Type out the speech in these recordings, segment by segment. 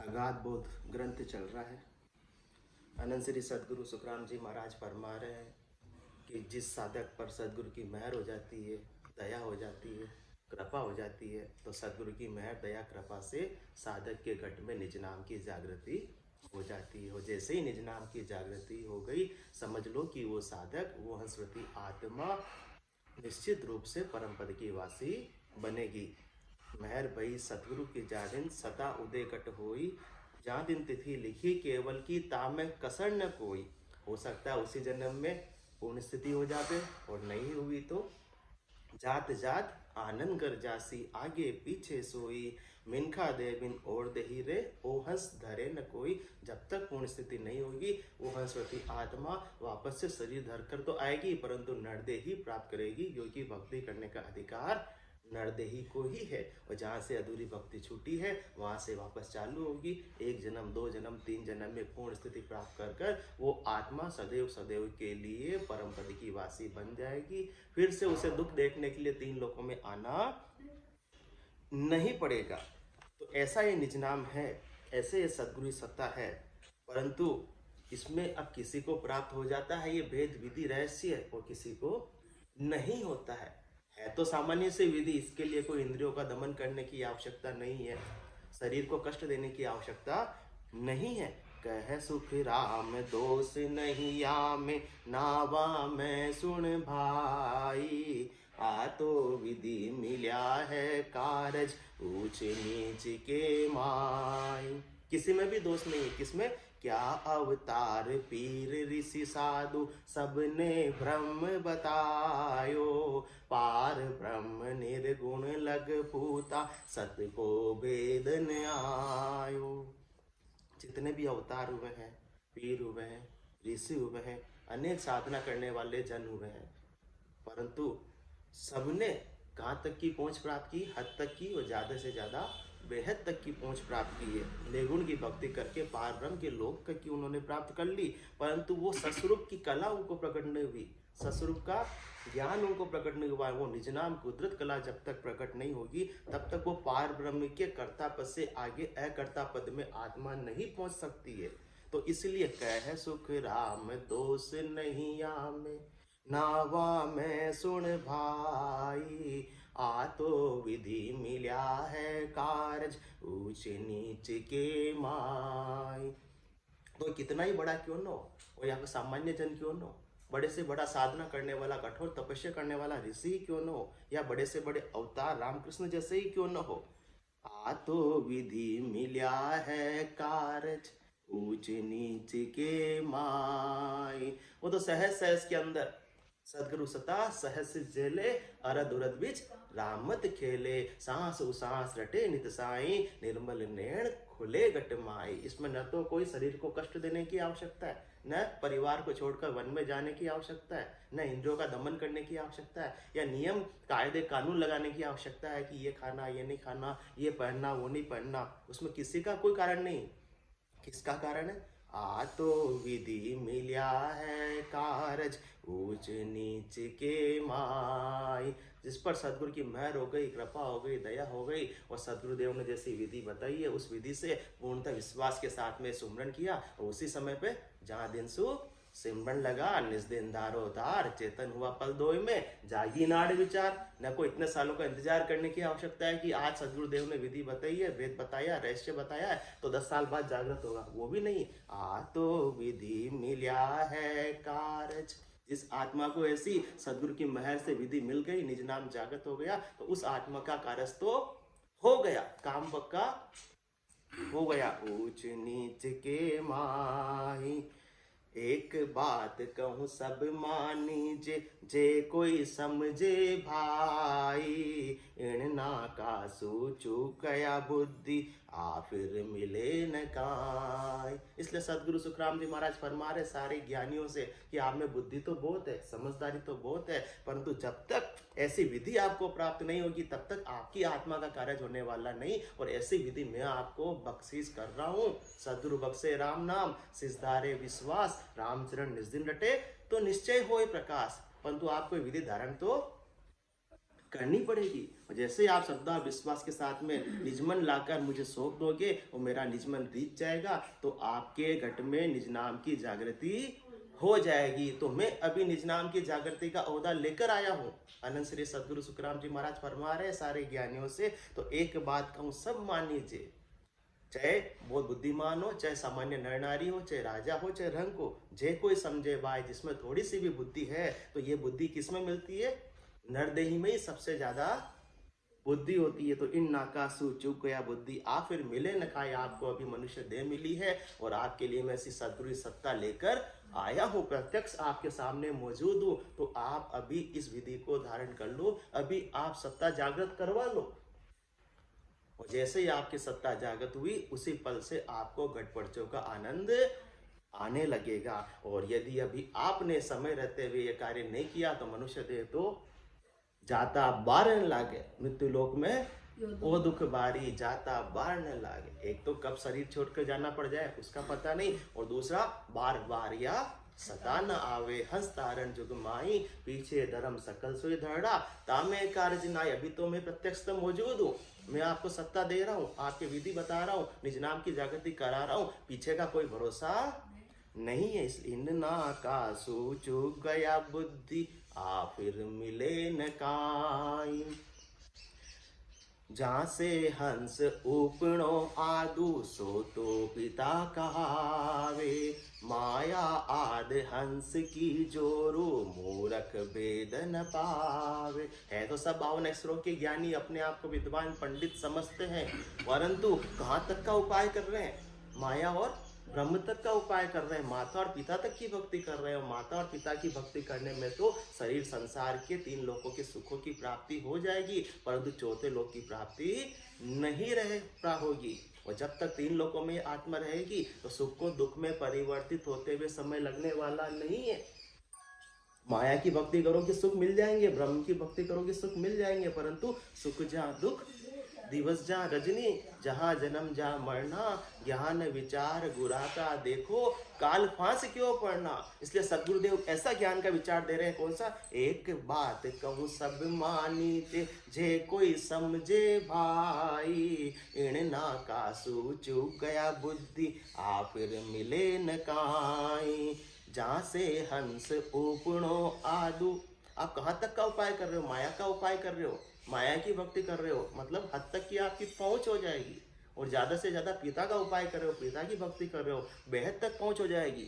अगाध बोध ग्रंथ चल रहा है। अनंत श्री सदगुरु सुखराम जी महाराज फरमा रहे हैं कि जिस साधक पर सदगुरु की मेहर हो जाती है, दया हो जाती है, कृपा हो जाती है, तो सदगुरु की मेहर दया कृपा से साधक के घट में निज नाम की जागृति हो जाती है। और जैसे ही निज नाम की जागृति हो गई, समझ लो कि वो साधक, वो हंसवती आत्मा निश्चित रूप से परम पद की वासी बनेगी। मेहर भई सतगुरु की जादिन सदा उदय कट होई, जहाँ दिन तिथि लिखी केवल की ताम में कसर न कोई। हो सकता है उसी जन्म में पूर्ण स्थिति हो जावे, और नहीं हुई तो जात जात आनंद कर जासी, आगे पीछे सोई, मिनखा दे बिन और दही रे, ओ हंस धरे न कोई। जब तक पूर्ण स्थिति नहीं होगी, वो हंसवती आत्मा वापस से शरीर धरकर तो आएगी, परंतु नरदेही प्राप्त करेगी, क्योंकि भक्ति करने का अधिकार नरदेही को ही है। और जहाँ से अधूरी भक्ति छूटी है, वहाँ से वापस चालू होगी। एक जन्म, दो जन्म, तीन जन्म में पूर्ण स्थिति प्राप्त कर कर वो आत्मा सदैव सदैव के लिए परम पद की वासी बन जाएगी। फिर से उसे दुख देखने के लिए तीन लोकों में आना नहीं पड़ेगा। तो ऐसा ये निज नाम है, ऐसे ये सद्गुरु सत्ता है। परंतु इसमें अब किसी को प्राप्त हो जाता है ये भेद विधि रहस्य है, और किसी को नहीं होता है तो सामान्य से विधि। इसके लिए कोई इंद्रियों का दमन करने की आवश्यकता नहीं है, शरीर को कष्ट देने की आवश्यकता नहीं है। कह सुख राम दोष नहीं यामे, नावा मैं सुन भाई, आ तो विधि मिल्या है कारज, ऊंच नीच के माई। किसी में भी दोष नहीं है। किसमें? क्या अवतार पीर ऋषि साधु, सबने ब्रह्म बतायो, पार ब्रह्म निर्गुण लग पूता, सत को वेद न आयो। जितने भी अवतार हुए हैं, पीर हुए हैं, ऋषि हुए हैं, अनेक साधना करने वाले जन हुए हैं, परंतु सबने कहाँ तक की पहुंच प्राप्त की? हद तक की, और ज्यादा से ज्यादा बेहद तक की पहुंच प्राप्त की है। निर्गुण की भक्ति करके पार ब्रह्म के लोक की उन्होंने प्राप्त कर ली, परंतु वो सस्वरूप की कला उनको प्रकट नहीं हुई, सस्वरूप का ज्ञान उनको प्रकट नहीं हुआ। वो निज नाम कुदरत कला जब तक प्रकट नहीं होगी, तब तक वो पार ब्रह्म के कर्ता पद से आगे अकर्ता पद में आत्मा नहीं पहुंच सकती है। तो इसलिए कह सुख राम दोष नहीं आमे, नावा मैं सुन भाई, आ तो विधि मिल्या है कारज, ऊंच नीच के माई। तो कितना ही बड़ा क्यों न हो, और यहाँ पे सामान्य जन क्यों न हो, बड़े से बड़ा साधना करने वाला, कठोर तपस्या करने वाला ऋषि ही क्यों न हो, या बड़े से बड़े अवतार रामकृष्ण जैसे ही क्यों न हो, आ तो विधि मिल्या है कारज, ऊंच नीच के माई। वो तो सहज सहज के अंदर सदगुरु सता सहस जेले, अरद उरद बिच रामत खेले, सांस उसांस रटे नित साई, निर्मल नैण खुले गट माई। इसमें न तो कोई शरीर को कष्ट देने की आवश्यकता है, न परिवार को छोड़कर वन में जाने की आवश्यकता है, न इंद्रियों का दमन करने की आवश्यकता है, या नियम कायदे कानून लगाने की आवश्यकता है कि ये खाना, ये नहीं खाना, ये पहनना, वो नहीं पहनना। उसमें किसी का कोई कारण नहीं। किसका कारण है? आ तो विधि मिल्या है कारज, ऊंच नीच के माई। जिस पर सदगुरु की मेहर हो गई, कृपा हो गई, दया हो गई, और सदगुरुदेव ने जैसी विधि बताई है, उस विधि से पूर्णतः विश्वास के साथ में सुमरन किया, और उसी समय पे जहाँ दिन सु सिमरन लगा, निज दिन दारो दार, चेतन हुआ पल दोय में, जागी नाड़ विचार। न को इतने सालों का इंतजार करने की आवश्यकता है कि आज सदगुरुदेव ने विधि बताई है, वेद बताया, रहस्य बताया है, तो 10 साल बाद जागृत होगा, वो भी नहीं। आ तो विधि मिल्या है कारज। जिस आत्मा को ऐसी सदगुरु की मेहर से विधि मिल गई, निज नाम जागृत हो गया, तो उस आत्मा का कारज तो हो गया, काम पक्का हो गया। ऊंच नीच के माही, एक बात कहूँ सब मानीजे, जे कोई समझे भाई, इण ना का सूचू कया बुद्धि, आ फिर मिले न काय। इसलिए सदगुरु सुखराम जी महाराज फरमा रहे सारे ज्ञानियों से कि आप में बुद्धि तो बहुत है, समझदारी तो बहुत है, परंतु जब तक ऐसी विधि आपको प्राप्त नहीं होगी, तब तक आपकी आत्मा का कार्य होने वाला नहीं। और ऐसी विधि मैं आपको बख्शीश कर रहा हूँ। सदगुरु बख्शे राम नाम, सिजदारे विश्वास, रामचरण निज दिन रटे, तो निश्चय होए प्रकाश। परंतु आपको विधि धारण तो करनी पड़ेगी। और जैसे ही आप श्रद्धा विश्वास के साथ में निज मन लाकर मुझे सौंप दोगे और मेरा निज मन रीत जाएगा, तो आपके घट में निज नाम की जागृति हो जाएगी। तो मैं अभी निज नाम की जागृति का ओहदा लेकर आया हूँ। अनंत श्री सदगुरु सुखराम जी महाराज फरमा रहे सारे ज्ञानियों से, तो एक बात कहूँ, सब मान लीजिए, चाहे बहुत बुद्धिमान हो, चाहे सामान्य नर नारी हो, चाहे राजा हो, चाहे रंग हो, जे कोई समझे भाई, जिसमें थोड़ी सी भी बुद्धि है, तो ये बुद्धि किसमें मिलती है? नरदेही में ही सबसे ज्यादा बुद्धि होती है। तो इन नाकासु चूक गया बुद्धि, आप फिर मिले न खाए, आपको अभी मनुष्य देह मिली है और आपके लिए मैं ऐसी सदगुरु सत्ता लेकर आया हूँ, प्रत्यक्ष आपके सामने मौजूद हूँ। तो आप अभी इस विधि को धारण कर लो, अभी आप सत्ता जागृत करवा लो। और जैसे ही आपकी सत्ता जागृत हुई, उसी पल से आपको घटपड़चों का आनंद आने लगेगा। और यदि अभी आपने समय रहते हुए ये कार्य नहीं किया, तो मनुष्य देह तो जाता बारन लागे, मृत्यु लोक में वो दुख बारी जाता बारन लागे। एक तो कब शरीर छोड़कर जाना पड़ जाए उसका पता नहीं, और दूसरा बार बार या सता न आवे, हंस तारण जुग माई, पीछे धर्म सकल सोई धड़ा, तामे कार्य नाई। अभी तो मैं प्रत्यक्ष मौजूद हूँ, मैं आपको सत्ता दे रहा हूँ, आपके विधि बता रहा हूँ, निज नाम की जागृति करा रहा हूँ, पीछे का कोई भरोसा नहीं है। इन नाकासु चूक गया बुद्धि, आ फिर मिले न काई। जहाँ से हंस उपणो आदु, सो तो पिता कहावे, माया आद हंस की जोरू, मूरख वेद न पावे। है तो सब 52 अक्षरों के ज्ञानी, अपने आप को विद्वान पंडित समझते हैं, परंतु कहाँ तक का उपाय कर रहे हैं? माया और ब्रह्म तक का उपाय कर रहे हैं, माता और पिता तक की भक्ति कर रहे हैं। और माता और पिता की भक्ति करने में तो शरीर संसार के 3 लोकों के सुखों की प्राप्ति हो जाएगी, परंतु चौथे लोक की प्राप्ति नहीं रह होगी। और जब तक 3 लोकों में आत्मा रहेगी, तो सुख को दुख में परिवर्तित होते हुए समय लगने वाला नहीं है। माया की भक्ति करोगे सुख मिल जाएंगे, ब्रह्म की भक्ति करोगे सुख मिल जाएंगे, परंतु सुख जहाँ दुख दिवस जहाँ रजनी, जहाँ जन्म जहाँ मरना, ज्ञान विचार गुरा का देखो, काल फांस क्यों पड़ना। इसलिए सदगुरुदेव ऐसा ज्ञान का विचार दे रहे हैं, कौन सा? एक बात कहूँ सब मानीते, जे कोई समझे भाई, इण नाकासु चूक गया बुद्धि, आ फिर मिले न काई। जहाँ से हंस उपणो आदु, आप कहाँ तक का उपाय कर रहे हो? माया का उपाय कर रहे हो, माया की भक्ति कर रहे हो, मतलब हद तक की आपकी पहुंच हो जाएगी। और ज्यादा से ज्यादा पिता का उपाय कर रहे हो, पिता की भक्ति कर रहे हो, बेहद तक पहुंच हो जाएगी।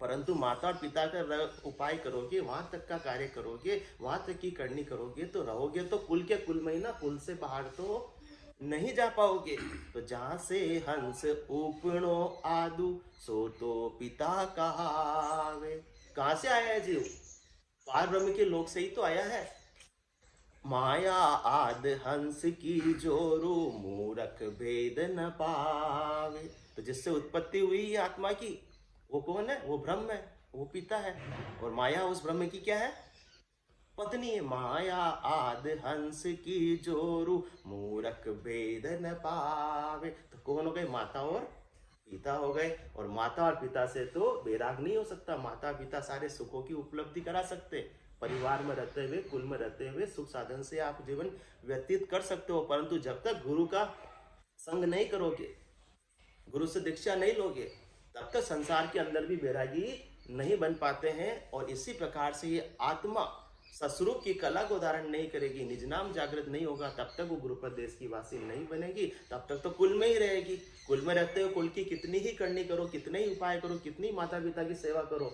परंतु माता और पिता का उपाय करोगे, वहां तक का कार्य करोगे, वहां तक की करनी करोगे, तो रहोगे तो कुल के कुल में ही ना, कुल से बाहर तो नहीं जा पाओगे। तो जहाँ से हंस उपणो आदु, सो तो पिता कहावे। कहाँ से आया है जीव? पार ब्रह्म के लोक से ही तो आया है। माया आद हंस की जोरू, मूरख भेद न पावे। तो जिससे उत्पत्ति हुई आत्मा की, वो कौन है? वो ब्रह्म है, वो पिता है। और माया उस ब्रह्म की क्या है? पत्नी है। माया आद हंस की जोरू, मूरख भेद न पावे। तो कौन हो गए? माता और पिता हो गए। और माता और पिता से तो बैराग नहीं हो सकता। माता पिता सारे सुखों की उपलब्धि करा सकते, परिवार में रहते हुए, कुल में रहते हुए सुख साधन से आप जीवन व्यतीत कर सकते हो, परंतु जब तक गुरु का संग नहीं करोगे, गुरु से दीक्षा नहीं लोगे, तब तक संसार के अंदर भी बैरागी नहीं बन पाते हैं। और इसी प्रकार से ये आत्मा सस्वरूप की कला को धारण नहीं करेगी, निज नाम जागृत नहीं होगा, तब तक वो गुरुपद देश की वासी नहीं बनेगी, तब तक तो कुल में ही रहेगी। कुल में रहते हो, कुल की कितनी ही करनी करो, कितने ही उपाय करो, कितनी माता पिता की सेवा करो,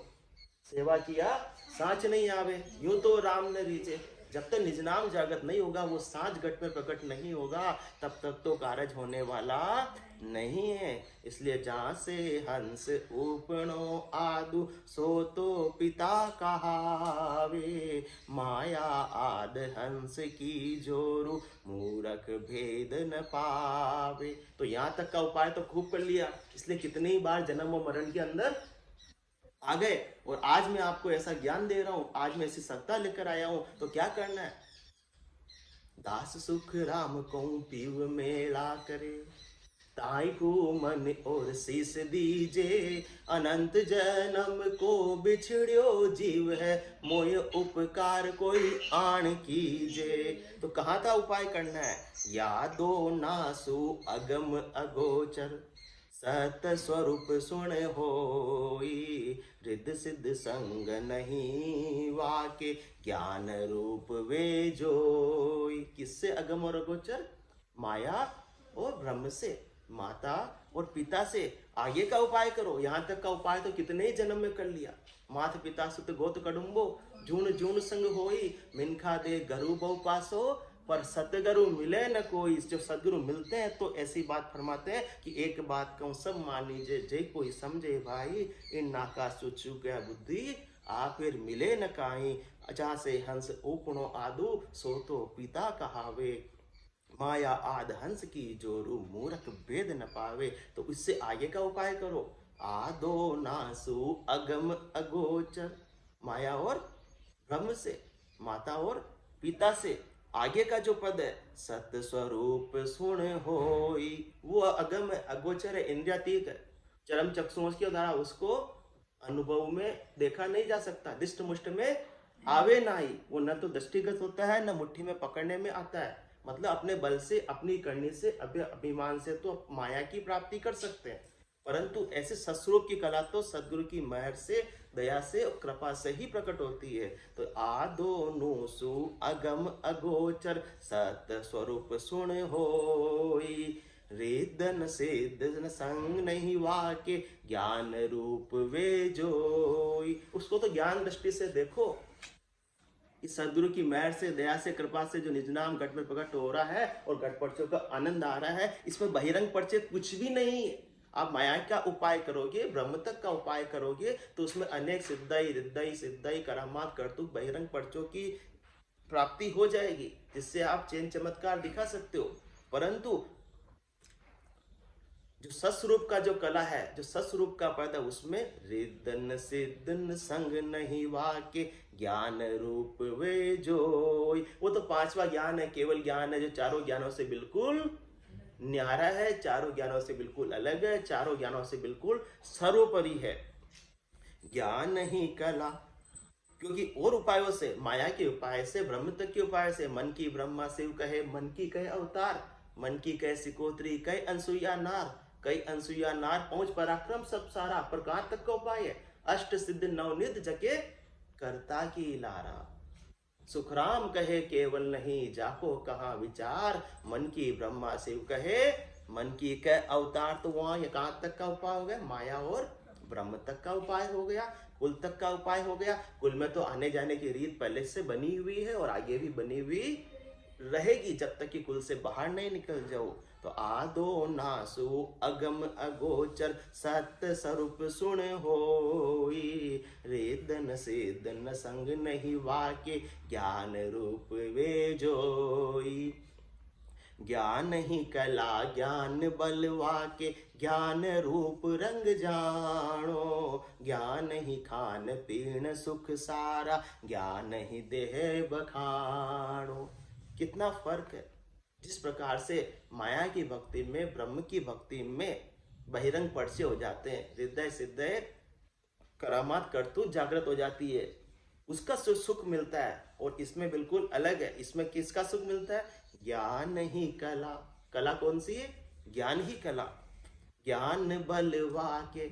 सेवा किया साँच नहीं आवे, यूं तो राम न रीचे। जब तक निज नाम जागृत नहीं होगा, वो साँच घट में प्रकट नहीं होगा, तब तक तो कारज होने वाला नहीं है। इसलिए जहाँ से हंस उपणो आदु, सो तो पिता कहावे, माया आद हंस की जोरू, मूरख भेद न पावे। तो यहाँ तक का उपाय तो खूब कर लिया, इसलिए कितनी ही बार जन्म और मरण के अंदर आ गए। और आज मैं आपको ऐसा ज्ञान दे रहा हूं, आज मैं ऐसी सत्ता लेकर आया हूं, तो क्या करना है? दास सुख राम को पीव मेला करे, ताई को मन और शीस दीजे, अनंत जन्म को बिछड़ियो जीव है, मोय उपकार कोई आण कीजे। तो कहाँ का उपाय करना है? यादो नासु अगम अगोचर, सत स्वरूप सुन होई, रिद्ध सिद्ध संग नहीं वाके, ज्ञान रूप वे जोई। किससे अगम और अगोचर? माया और ब्रह्म से, माता और पिता से। आगे का उपाय करो। यहाँ तक का उपाय तो कितने ही जन्म में कर लिया। मात पिता सुत गोत कड़ुम्बो, जून जून संग होई, मिनखा दे गरु बहु पासो, पर सतगुरु मिले न कोई। जो सदगुरु मिलते हैं तो ऐसी बात फरमाते हैं कि एक बात कहूँ सब मान लीजिए, जय कोई समझे भाई, इन नाका सुचु गया बुद्धि, आ फिर मिले न काई, जहाँ से हंस ऊपणो आदु, सो तो पिता कहावे, माया आद हंस की जोरू, मूर्ख भेद न पावे। तो इससे आगे का उपाय करो। आदो नासु अगम अगोचर, माया और ब्रह्म से, माता और पिता से। आगे का जो पद है, सत स्वरूप सुन होई, वो अगम है, अगोचर है, इंद्रियातीत है, चरम चक्षुओं के द्वारा उसको अनुभव में देखा नहीं जा सकता, दिष्ट मुष्ट में आवे नहीं। वो न तो दृष्टिगत होता है, न मुट्ठी में पकड़ने में आता है। मतलब अपने बल से, अपनी करनी से, अभिमान से तो माया की प्राप्ति कर सकते हैं, परंतु ऐसे सस्वरूप की कला तो सदगुरु की मेहर से, दया से और कृपा से ही प्रकट होती है। तो आदो नुसु अगम अगोचर, सत स्वरूप सुन होई, रिदन सिद्ध संग नहीं वाके, ज्ञान रूप वे जोई। उसको तो ज्ञान दृष्टि से देखो। इस सदगुरु की मेहर से, दया से, कृपा से जो निज नाम घट में प्रकट हो रहा है और घट परिचय का आनंद आ रहा है, इसमें बहिरंग परिचय कुछ भी नहीं है। आप माया का उपाय करोगे, ब्रह्म तक का उपाय करोगे, तो उसमें अनेक सिद्धाई रिद्धाई सिद्धाई करामात करतुक बहिरंग परिचयों की प्राप्ति हो जाएगी, जिससे आप चैन चमत्कार दिखा सकते हो। परंतु जो सस्वरूप का जो कला है, जो सस्वरूप का पद है, उसमें रिदन सिद्धन संग नहीं वाके, ज्ञान रूप वे जोई। वो तो पांचवा ज्ञान है, केवल ज्ञान है, जो चारों ज्ञानों से बिल्कुल न्यारा है, चारों ज्ञानों से बिल्कुल अलग है, चारों ज्ञानों से बिल्कुल सर्वोपरि है। ज्ञान ही कला, क्योंकि और उपायों से, माया के उपाय से, ब्रह्म तक के उपाय से, मन की ब्रह्मा शिव कहे, मन की कहे अवतार, मन की कहे सिकोत्री, कहे अनसुईया नार, कई अनसुईया नार पहुंच पराक्रम सब सारा, प्रकार तक का उपाय है। अष्ट सिद्ध नवनिध जके करता की लारा, सुखराम कहे केवल नहीं, जाको कहा विचार, मन की ब्रह्मा शिव कहे, मन की कह अवतार। तो वहां कहाँ तक का उपाय हो गया? माया और ब्रह्म तक का उपाय हो गया, कुल तक का उपाय हो गया। कुल में तो आने जाने की रीत पहले से बनी हुई है और आगे भी बनी हुई रहेगी, जब तक कि कुल से बाहर नहीं निकल जाओ। तो आदो नासु अगम अगोचर, सत्य स्वरूप सुन होई, रेदन सेदन संग नहीं वाके, ज्ञान रूप वे जोई। ज्ञान ही कला ज्ञान बलवा के, ज्ञान रूप रंग जानो, ज्ञान ही खान पीन सुख सारा, ज्ञान ही देह बखानो। कितना फर्क है। जिस प्रकार से माया की भक्ति में, ब्रह्म की भक्ति में बहिरंग परिचय हो जाते हैं, हृदय सिद्धय करामात करतूत जागृत हो जाती है, उसका सुख मिलता है। और इसमें बिल्कुल अलग है। इसमें किसका सुख मिलता है? ज्ञान ही कला। कला कौन सी है? ज्ञान ही कला। ज्ञान बलवा के,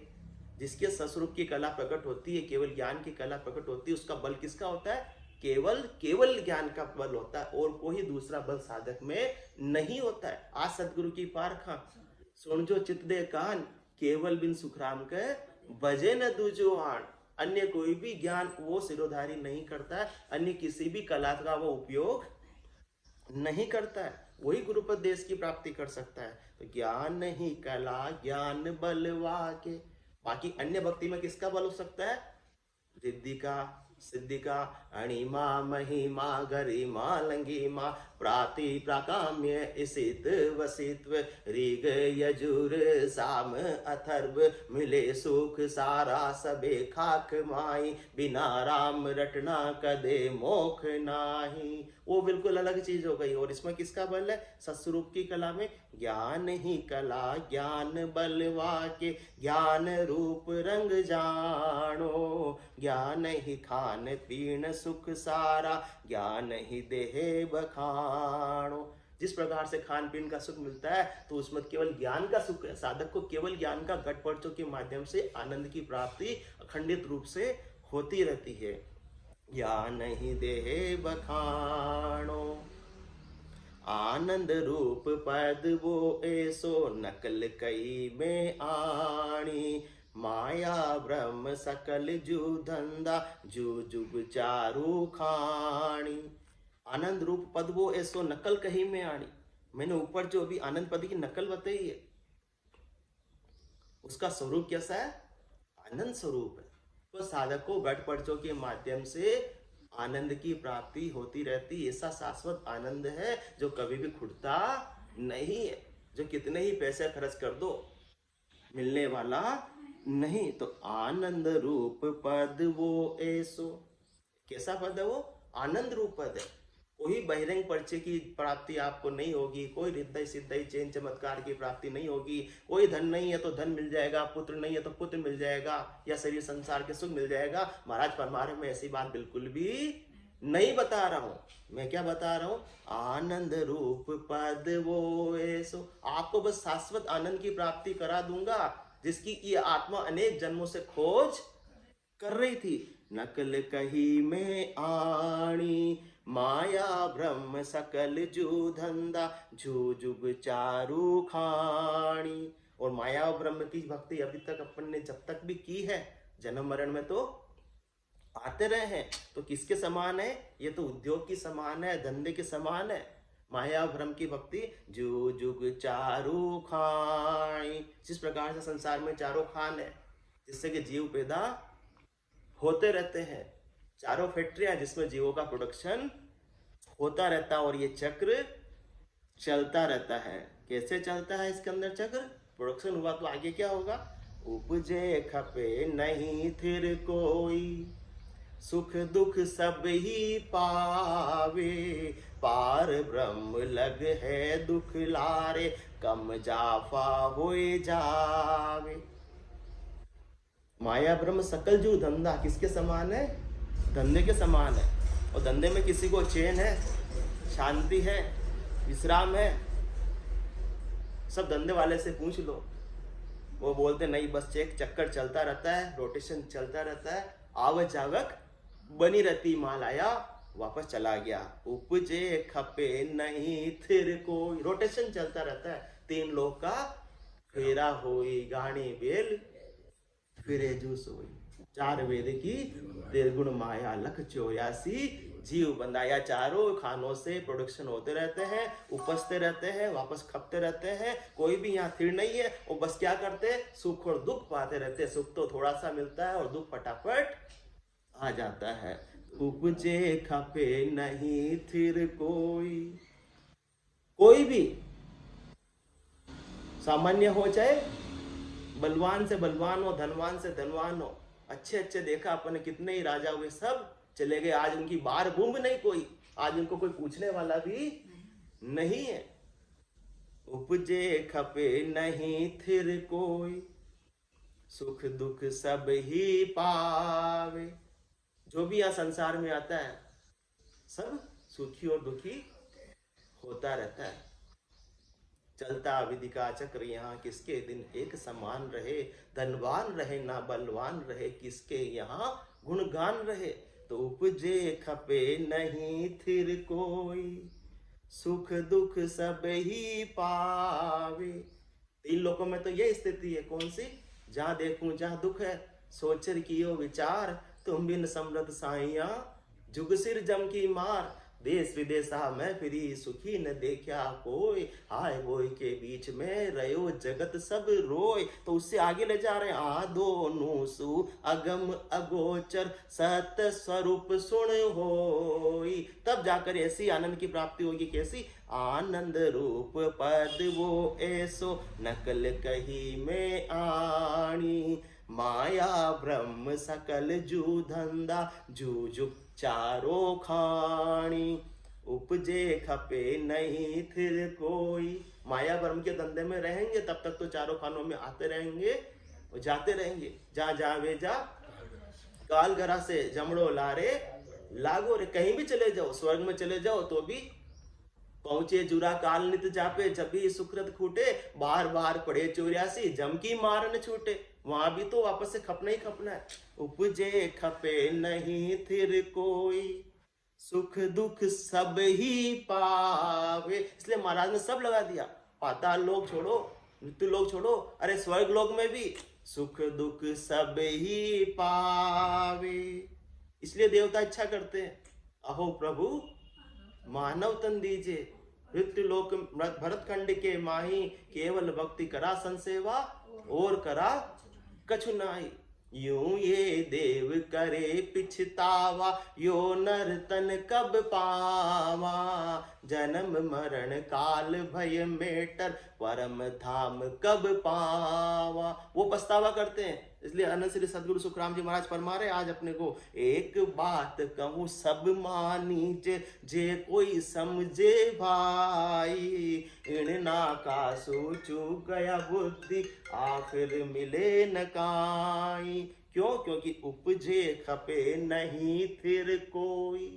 जिसके सस्वरूप की कला प्रकट होती है, केवल ज्ञान की कला प्रकट होती है, उसका बल किसका होता है? केवल ज्ञान का बल होता है, और कोई दूसरा बल साधक में नहीं होता है। आज सदगुरु की पारखा सुन जो चित दे कान, केवल बिन सुखराम के बजे न दूजो आण। अन्य कोई भी ज्ञान वो सिरोधारी नहीं करता है, अन्य किसी भी कला का वो उपयोग नहीं करता है, वही गुरुपद देश की प्राप्ति कर सकता है। तो ज्ञान ही कला ज्ञान बलवा के। बाकी अन्य भक्ति में किसका बल हो सकता है? रिद्धि का, सिद्धि का, अणिमा महिमा गरिमा लंगिमा, प्राति प्राकाम्य इसित वसित्व, ऋग यजुर साम अथर्व, मिले सुख सारा सबे खाक माई, बिना राम रटना कदे मोख नाही। वो बिल्कुल अलग चीज हो गई। और इसमें किसका बल है? सत्स्वरूप की कला में ज्ञान ही कला ज्ञान बलवा के, ज्ञान रूप रंग जानो, ज्ञान ही खान पीन सुख सारा, ज्ञान ही देह बखानो। जिस प्रकार से खान पीन का सुख मिलता है तो उसमें केवल ज्ञान का सुख है। साधक को केवल ज्ञान का घट पर्चों के माध्यम से आनंद की प्राप्ति अखंडित रूप से होती रहती है। ज्ञान ही देह बखानो, आनंद रूप पद वो ऐसो, नकल कई में आणी, माया ब्रह्म सकल जू धंधा, जू जुग चारू खाणी। आनंद रूप पद वो ऐसो, नकल कहीं में आणी। मैंने ऊपर जो अभी आनंद पद की नकल बताई है, उसका स्वरूप कैसा है? आनंद स्वरूप है। तो साधक को घट पर्चों के माध्यम से आनंद की प्राप्ति होती रहती। ऐसा शाश्वत आनंद है जो कभी भी खुटता नहीं है, जो कितने ही पैसे खर्च कर दो मिलने वाला नहीं। तो आनंद रूप पद वो ऐसो, कैसा पद है वो? आनंद रूप पद है। कोई बहिरंग पर्चे की प्राप्ति आपको नहीं होगी, कोई हृदय सिद्धि चैन चमत्कार की प्राप्ति नहीं होगी। कोई धन नहीं है तो धन मिल जाएगा, पुत्र नहीं है तो पुत्र मिल जाएगा, या शरीर संसार के सुख मिल जाएगा। महाराज फरमा रहे, मैं ऐसी बात बिल्कुल भी नहीं बता रहा हूं। मैं क्या बता रहा हूं? आनंद रूप पद वो ऐसो, आपको बस शाश्वत आनंद की प्राप्ति करा दूंगा जिसकी ये आत्मा अनेक जन्मों से खोज कर रही थी। नकल कही में आणी, माया ब्रह्म सकल जू धंधा, जू जुग चारू खाणी। और माया और ब्रह्म की भक्ति अभी तक अपन ने जब तक भी की है, जन्म मरण में तो आते रहे हैं, तो किसके समान है? ये तो उद्योग की समान है, धंधे के समान है। माया ब्रह्म की भक्ति जू जुग चारू खाणी। जिस प्रकार से संसार में चारों खान है जिससे कि जीव पैदा होते रहते हैं, चारों फैक्ट्रियां जिसमें जीवों का प्रोडक्शन होता रहता है, और ये चक्र चलता रहता है। कैसे चलता है इसके अंदर चक्र? प्रोडक्शन हुआ तो आगे क्या होगा? उपजे खपे नहीं फिर कोई, सुख दुख सब ही पावे, पार ब्रह्म लग है दुख लारे, कम जाफा होए जावे। माया ब्रह्म सकल जू धंधा किसके समान है? धंधे के समान है। और धंधे में किसी को चैन है, शांति है, विश्राम है? सब धंधे वाले से पूछ लो, वो बोलते नहीं, बस चेक चक्कर चलता रहता है, रोटेशन चलता रहता है, आवक जावक बनी रहती, माल आया वापस चला गया। उपजे खपे नहीं फिर कोई, रोटेशन चलता रहता है। 3 लोग का फेरा होई, गाड़ी बेल फिरे जू सोई। 4 वेद की निर्गुण माया लख 84, जीव बंधाया चारों खानों से प्रोडक्शन होते रहते हैं, उपजते रहते हैं, वापस खपते रहते हैं। कोई भी यहाँ स्थिर नहीं है। वो बस क्या करते हैं? सुख और दुख पाते रहते हैं। सुख तो थोड़ा सा मिलता है और दुख फटाफट आ जाता है। उपजे खपे नहीं फिर कोई, कोई भी सामान्य हो, चाहे बलवान से बलवान हो, धनवान से धनवान हो, अच्छे अच्छे देखा अपन ने, कितने ही राजा हुए सब चले गए। आज उनकी बार बूंद नहीं कोई, आज उनको कोई पूछने वाला भी नहीं है। उपजे खपे नहीं फिर कोई, सुख दुख सब ही पावे। जो भी यहाँ संसार में आता है सब सुखी और दुखी होता रहता है। चलता विधि का चक्र यहाँ किसके दिन एक समान रहे, धनवान रहे ना बलवान रहे, किसके यहाँ गुणगान रहे। तो उपजे खपे नहीं फिर कोई, सुख दुख सब ही पावे। 3 लोकों में तो यही स्थिति है। कौन सी? जहाँ देखूं जहाँ दुख है, सोचर कियो विचार, तुम बिन समृद्ध साइया, जुग सिर जम की मार। देश विदेशा में फिरी सुखी न देखा कोई, हाय बोई के बीच में रहो जगत सब रोय। तो उससे आगे ले जा रहे हैं, आ दोनों सु अगम अगोचर सत स्वरूप सुन होई। तब जाकर ऐसी आनंद की प्राप्ति होगी। कैसी? आनंद रूप पद वो ऐसो, नकल कही में आणी, माया ब्रह्म सकल जू धंधा, जू जुग चारों खाणी। उपजे खपे नहीं फिर कोई। माया भ्रम के धंधे में रहेंगे तब तक तो चारों खानों में आते रहेंगे और जाते रहेंगे। जा जावे जा काल घरा से जमड़ो लारे लागो रे। कहीं भी चले जाओ, स्वर्ग में चले जाओ तो भी पहुंचे जुरा काल नित जापे, जब भी सुकृत खूटे, बार बार पड़े 84 जम की मार न छूटे। वहां भी तो वापस से खपना ही खपना है। उपजे खपे नहीं फिर कोई, सुख दुख सब ही पावे। इसलिए महाराज ने सब लगा दिया। पाताल लोग छोड़ो, मृत्यु लोग छोड़ो, अरे स्वर्ग लोक में भी सुख दुख सब ही पावे। इसलिए देवता इच्छा करते हैं, अहो प्रभु मानव तन दीजिए। मृत्यु लोक भरत खंड के माही, केवल भक्ति करा संसेवा, और करा कछु नाई। यूं ये देव करे पिछतावा, यो नर तन कब पावा। जन्म मरण काल भय मेटर, परम धाम कब पावा। वो पछतावा करते हैं। इसलिए अनंत श्री सदगुरु सुखराम जी महाराज फरमा रहे आज अपने को, एक बात कहूँ सब मानीजे, जे कोई समझे भाई। इणना का सोचू गया बुद्धि, आखिर मिले न काई। क्यों? क्योंकि उपजे खपे नहीं फिर कोई।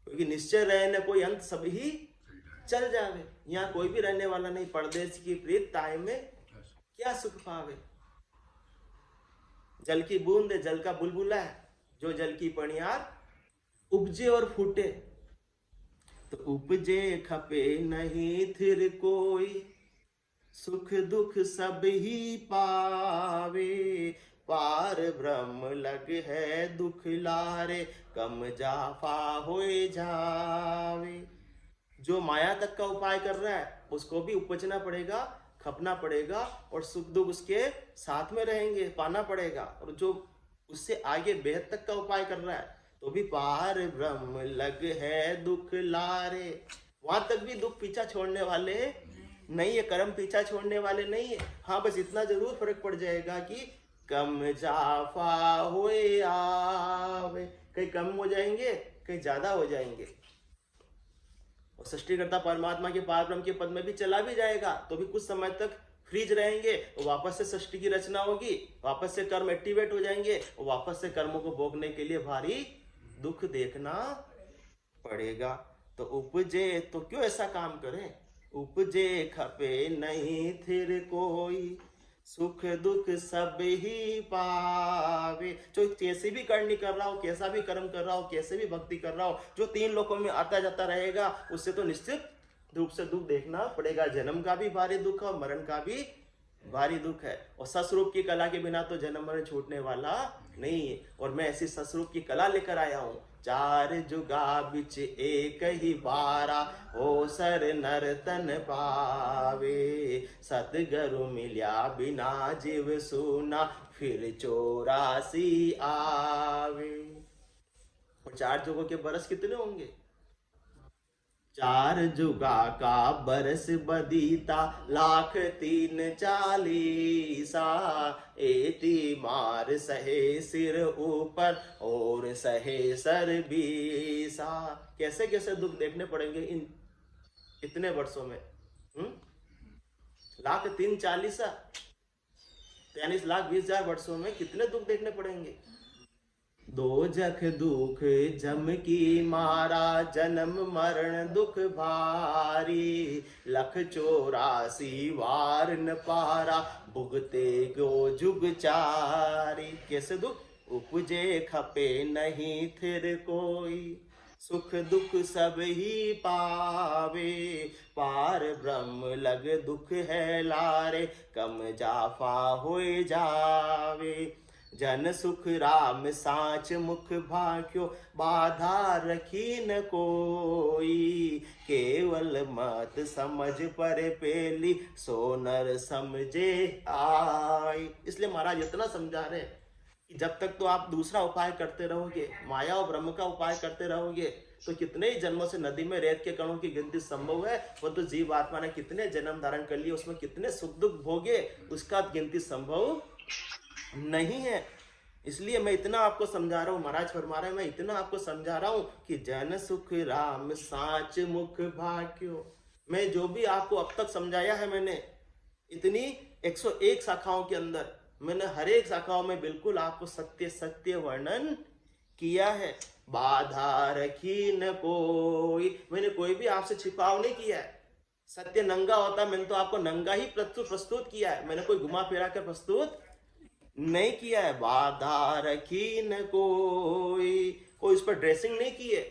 क्योंकि निश्चय रहे न कोई अंत सब ही चल जावे। यहाँ कोई भी रहने वाला नहीं। परदेश की प्रीत ताय में क्या सुख पावे। जल की बूंद जल का बुलबुला है, जो जल की पनियार उपजे और फूटे। तो उपजे खपे नहीं फिर कोई, सुख दुख सब ही पावे। पार ब्रह्म लग है दुख लारे, कम जाफा होए जावे। जो माया तक का उपाय कर रहा है उसको भी उपजना पड़ेगा, खपना पड़ेगा, और सुख दुख उसके साथ में रहेंगे, पाना पड़ेगा। और जो उससे आगे बेहद तक का उपाय कर रहा है तो भी पार ब्रह्म लग है दुख लारे। वहां तक भी दुख पीछा छोड़ने वाले नहीं है, कर्म पीछा छोड़ने वाले नहीं है। हाँ, बस इतना जरूर फर्क पड़ जाएगा कि कम जाफा होए आवे। कहीं कम हो जाएंगे, कहीं ज्यादा हो जाएंगे। और सृष्टिकर्ता परमात्मा के पार ब्रह्म के पद में भी चला भी जाएगा तो भी कुछ समय तक फ्रीज रहेंगे। और वापस से सृष्टि की रचना होगी, वापस से कर्म एक्टिवेट हो जाएंगे, और वापस से कर्मों को भोगने के लिए भारी दुख देखना पड़ेगा। तो उपजे तो क्यों ऐसा काम करें। उपजे खपे नहीं फिर कोई, सुख दुख सब ही पावे। जो कैसे भी करनी कर रहा हो, कैसा भी कर्म कर रहा हो, कैसे भी भक्ति कर रहा हो, जो 3 लोकों में आता जाता रहेगा उससे तो निश्चित रूप से दुख देखना पड़ेगा। जन्म का भी भारी दुख है और मरण का भी भारी दुख है। और सस्वरूप की कला के बिना तो जन्म मरण छूटने वाला नहीं है। और मैं ऐसी सस्वरूप की कला लेकर आया हूँ। 4 जुगा बिच एक ही बारा, हो सर नर तन पावे। सतगुरु मिल्या बिना जीव सुना, फिर 84 आवे। और 4 जुगों के बरस कितने होंगे। 4 जुगा का बरस बदीता, लाख 3 40। एती मार सहे सिर ऊपर, और सहे सर 20। कैसे कैसे दुख देखने पड़ेंगे इन इतने वर्षों में। लाख 3 40 यानी 1,20,000 वर्षों में कितने दुख देखने पड़ेंगे। 2 जख दुख जम की मारा, जन्म मरण दुख भारी। 1,84 वार न पारा, भुगते गो जुग चारी। कैसे दुख। उपजे खपे नहीं फिर कोई, सुख दुख सब ही पावे। पार ब्रह्म लग दुख है लारे, कम जाफा होए जावे। जन सुख राम साच मुख भाख्यो, बाधा रखी न कोई। केवल मत समझ पर पेली, सो नर समझे आई। इसलिए महाराज इतना समझा रहे कि जब तक तो आप दूसरा उपाय करते रहोगे, माया और ब्रह्म का उपाय करते रहोगे, तो कितने ही जन्मों से नदी में रेत के कणों की गिनती संभव है। वो तो जीव आत्मा ने कितने जन्म धारण कर लिए, उसमें कितने सुख दुख भोगे, उसका गिनती संभव नहीं है। इसलिए मैं इतना आपको समझा रहा हूँ, महाराज फरमा रहे हैं, मैं इतना आपको समझा रहा हूँ कि जन सुख राम साच मुख भाग्यो। मैं जो भी आपको अब तक समझाया है, मैंने इतनी 101 शाखाओं के अंदर, मैंने हर एक शाखाओं में बिल्कुल आपको सत्य सत्य वर्णन किया है। बाधा रखी न कोई, मैंने कोई भी आपसे छिपाव नहीं किया है। सत्य नंगा होता, मैंने तो आपको नंगा ही प्रस्तुत किया है, मैंने कोई घुमा फिरा कर प्रस्तुत नहीं किया है। बाधा रखी न कोई इस पर ड्रेसिंग नहीं की है।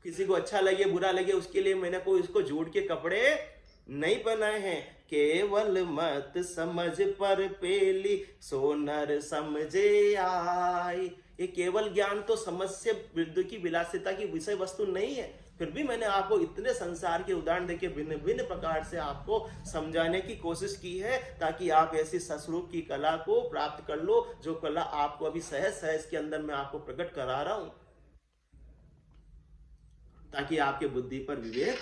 किसी को अच्छा लगे बुरा लगे उसके लिए मैंने कोई इसको झूठ के कपड़े नहीं पहनाए हैं। केवल मत समझ पर पेली सोनर समझे आई। ये केवल ज्ञान तो समझ से वृद्धि की विलासिता की विषय वस्तु नहीं है। फिर भी मैंने आपको इतने संसार के उदाहरण देके भिन्न भिन्न प्रकार से आपको समझाने की कोशिश की है, ताकि आप ऐसी सस्वरूप की कला को प्राप्त कर लो, जो कला आपको अभी सहज सहज के अंदर मैं आपको प्रकट करा रहा हूं, ताकि आपके बुद्धि पर विवेक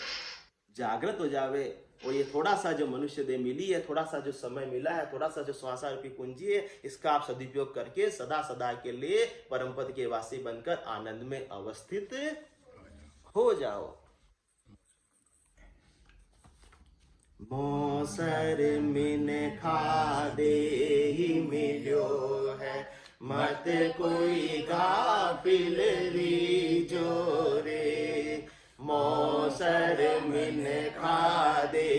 जागृत हो जावे। और ये थोड़ा सा जो मनुष्य देह मिली है, थोड़ा सा जो समय मिला है, थोड़ा सा जो श्वासारूपी पूंजी है, इसका आप सदुपयोग करके सदा सदा के लिए परम पद के वासी बनकर आनंद में अवस्थित हो जाओ। मौसर मिन खादे ही मिलो है, मत कोई गाफिल रीजो रे। मौसर मिन खादे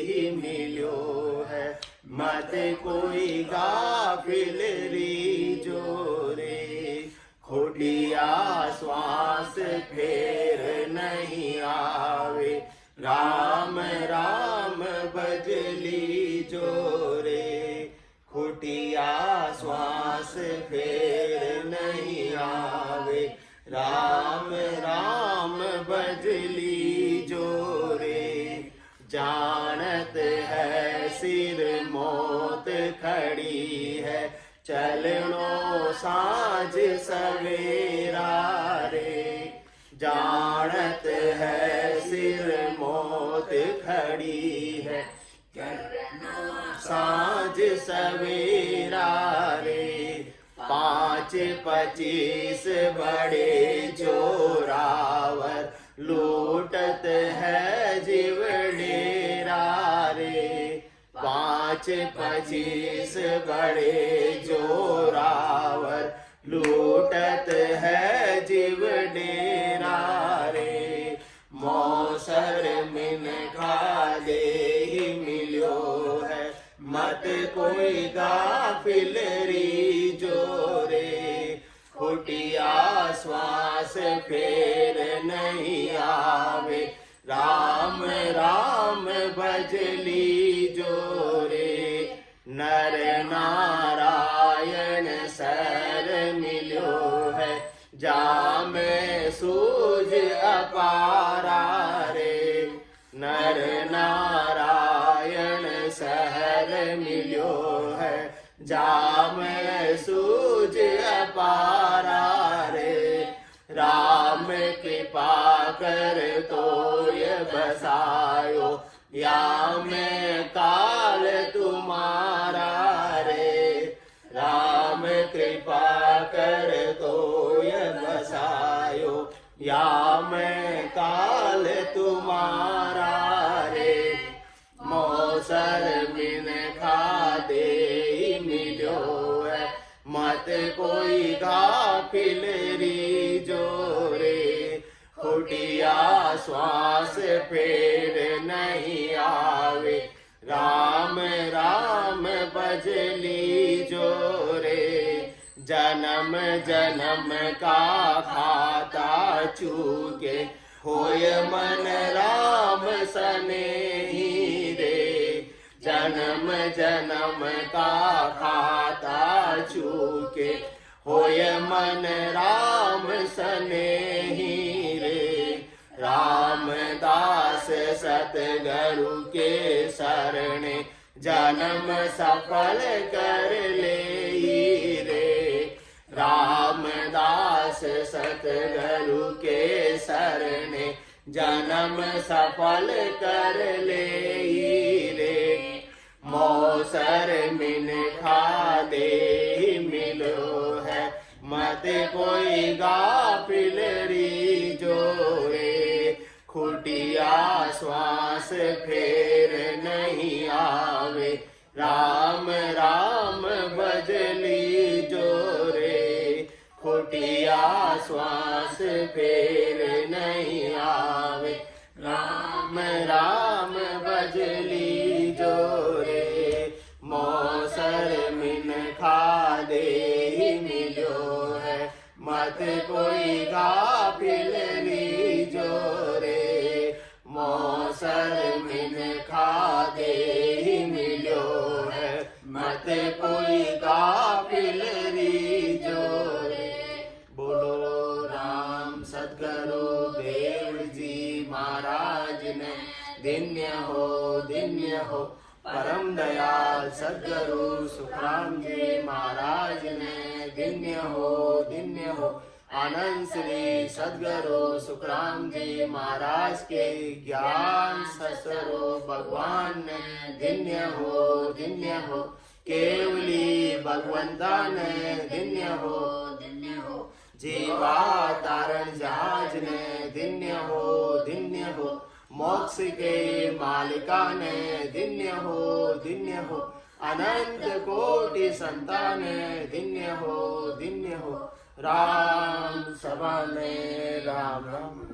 ही मिलो है, मत कोई गाफिल रीजो रे। खोटिया श्वास फेर नहीं आवे, राम राम भजली जोरे। खोटिया श्वास फेर नहीं आवे, राम राम भजली जोरे। जानत है सिर मौत खड़ी है, चलनो साँझ सवेरा रे। जानत है सिर मौत खड़ी है, चलनो साँझ सवेरा रे। 5-25 बड़े जोरावर, लूटत है जीव डेरा रे। 5-25 बड़े जोरावर, लूटत है जीव डेरा रे। मौसर मिन खादे ही मिलो है, मत कोई गाफिल रीजो रे। खोटिया श्वास फेर नहीं आवे, राम राम भजली जोरे। नर नारायण सर मिलो है, जामे सूझ अपारा रे। नर नारायण सहर मिलो है, जामे सूझ अपारा रे। राम कृपा कर तोय बसायो, या में काल तुम्हारा रे। राम कृपा कर तोय बसायो, या में काल तुम्हारा रे। मौसर मिन खादे मिलो है, मत कोई गाफिल रीजो रे। खोटिया श्वास फेर नहीं आवे, राम राम भजली जोरे। जन्म जन्म का खाता चूके, होय मन राम सनेही रे। जन्म जन्म का खाता चूके, होय मन राम सनेही रे। रामदास सतगुरु के शरणे, जन्म सफल कर ले रे। रामदास सतगुरु के शरणे, जन्म सफल कर ले रे। मौसर मिन खादे मिलो मत कोई गाफिल रीझो रे। खुटिया श्वास फेर नहीं आवे, राम राम भज लीजो रे। खुटिया श्वास फेर नहीं आवे, राम राम भज लीजो रे। मौसर मिन खादे ही मिलो है, मत कोई गाफिल लीजो रे। मौसर मिन खादे ही मिलो है, मत कोई गाफिल लीजो रे। बोलो राम सद्गुरु देव जी महाराज ने, धन्य हो परम दयाल सद्गुरु सुखराम जी महाराज ने। धन्य हो आनंद श्री सद्गुरु सुखराम जी महाराज के ज्ञान ससुरो भगवान ने। धन्य हो केवली भगवंता ने। धन्य हो जीवा तारण जहाज ने। धन्य हो मोक्ष के मालिका ने। धन्य हो अनंत कोटि संतान। धन्य हो राम सभा में राम राम।